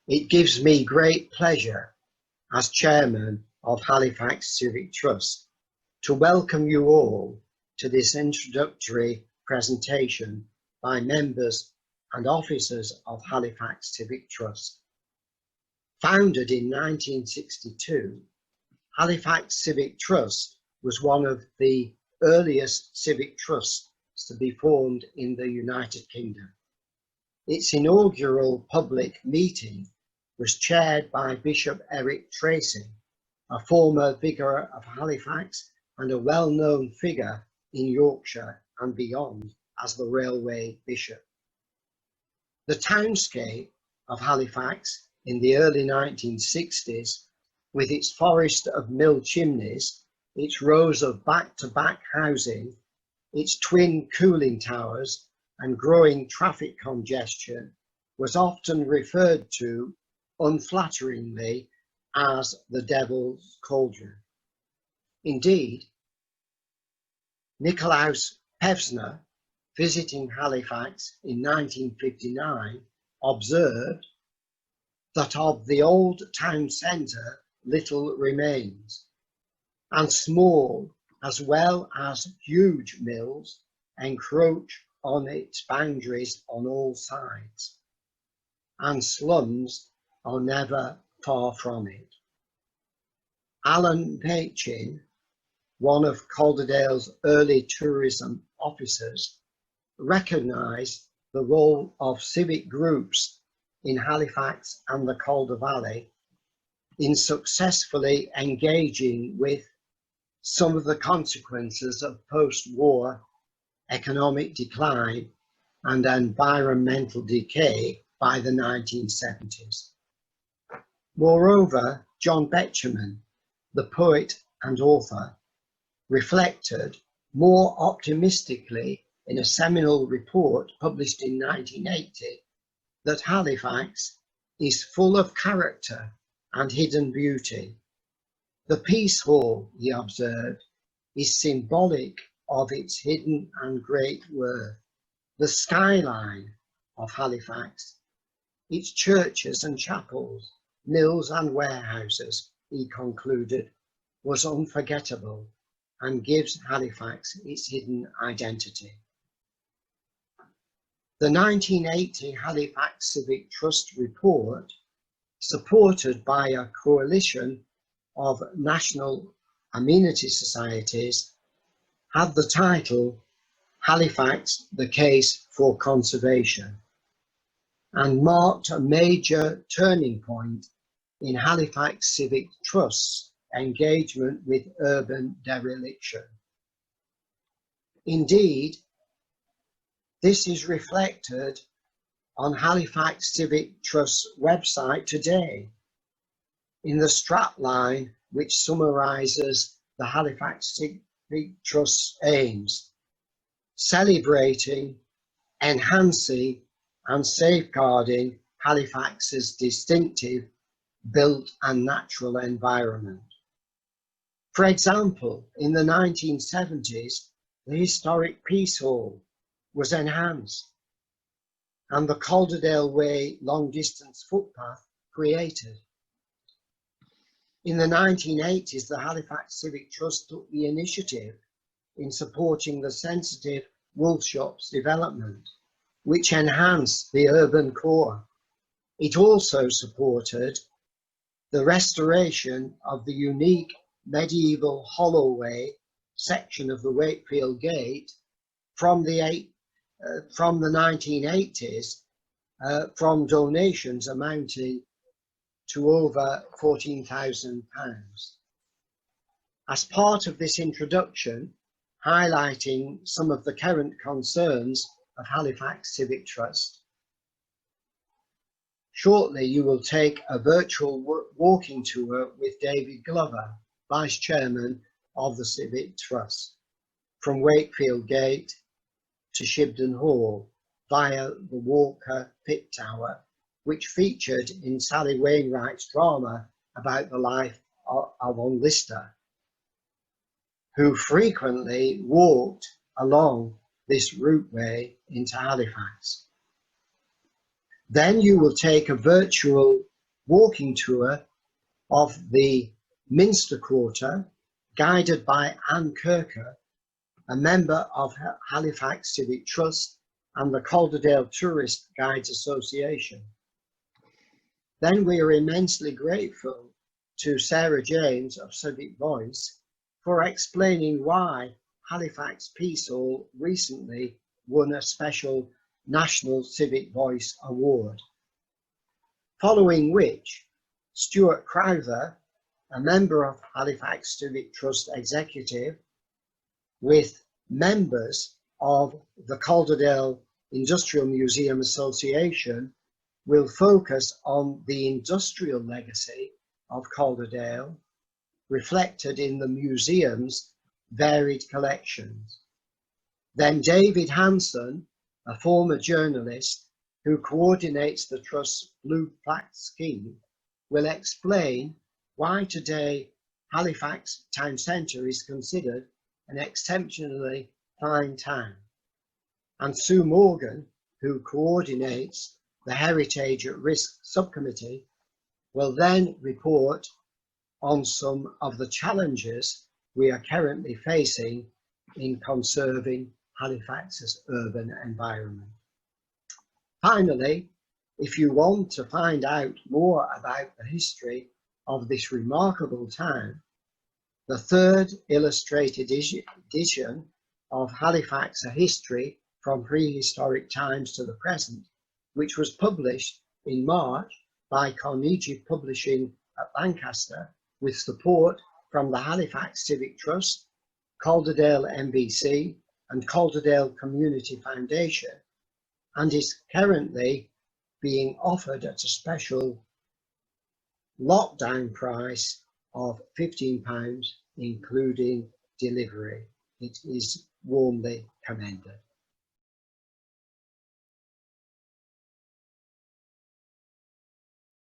It gives me great pleasure as Chairman of Halifax Civic Trust to welcome you all to this introductory presentation by members and officers of Halifax Civic Trust. Founded in 1962, Halifax Civic Trust was one of the earliest civic trusts to be formed in the United Kingdom. Its inaugural public meeting was chaired by Bishop Eric Tracy, a former vicar of Halifax and a well-known figure in Yorkshire and beyond as the railway bishop. The townscape of Halifax in the early 1960s, with its forest of mill chimneys, its rows of back-to-back housing, its twin cooling towers and growing traffic congestion, was often referred to unflatteringly as the Devil's Cauldron. Indeed, Nicolaus Pevsner, visiting Halifax in 1959, observed that of the old town centre little remains, and small as well as huge mills encroach on its boundaries on all sides, and slums are never far from it. Alan Machin, one of Calderdale's early tourism officers, recognised the role of civic groups in Halifax and the Calder Valley in successfully engaging with some of the consequences of post-war economic decline and environmental decay by the 1970s. Moreover, John Betjeman, the poet and author, reflected more optimistically in a seminal report published in 1980 that Halifax is full of character and hidden beauty. The Peace Hall, he observed, is symbolic of its hidden and great worth. The skyline of Halifax, its churches and chapels, mills and warehouses, he concluded, was unforgettable and gives Halifax its hidden identity. The 1980 Halifax Civic Trust report, supported by a coalition of national amenity societies, had the title Halifax, the Case for Conservation, and marked a major turning point in Halifax Civic Trust's engagement with urban dereliction. Indeed, this is reflected on Halifax Civic Trust's website today in the strapline which summarises the Halifax Civic Trust's aims: celebrating, enhancing and safeguarding Halifax's distinctive built and natural environment. For example, in the 1970s, the historic Peace Hall was enhanced and the Calderdale Way long-distance footpath created. In the 1980s, the Halifax Civic Trust took the initiative in supporting the sensitive Woolshops development, which enhanced the urban core. It also supported the restoration of the unique medieval holloway section of the Wakefield Gate from the 1980s, from donations amounting to over £14,000. As part of this introduction, highlighting some of the current concerns of Halifax Civic Trust, shortly you will take a virtual walking tour with David Glover, Vice Chairman of the Civic Trust, from Wakefield Gate to Shibden Hall via the Walker Pit Tower, which featured in Sally Wainwright's drama about the life of Lister, who frequently walked along this routeway into Halifax. Then you will take a virtual walking tour of the Minster Quarter, guided by Anne Kirker, a member of Halifax Civic Trust and the Calderdale Tourist Guides Association. Then we are immensely grateful to Sarah James of Civic Voice for explaining why Halifax Peace Hall recently won a special National Civic Voice Award. Following which, Stuart Crowther, a member of Halifax Civic Trust Executive, with members of the Calderdale Industrial Museum Association, will focus on the industrial legacy of Calderdale, reflected in the museum's varied collections. Then David Hanson, a former journalist who coordinates the Trust's Blue Plaque scheme, will explain why today Halifax Town Centre is considered an exceptionally fine town. And Sue Morgan, who coordinates the Heritage at Risk Subcommittee, will then report on some of the challenges we are currently facing in conserving Halifax's urban environment. Finally, if you want to find out more about the history of this remarkable town, the third illustrated edition of Halifax: A History from Prehistoric Times to the Present, which was published in March by Carnegie Publishing at Lancaster, with support from the Halifax Civic Trust, Calderdale MBC and Calderdale Community Foundation, and is currently being offered at a special lockdown price of £15, including delivery. It is warmly commended.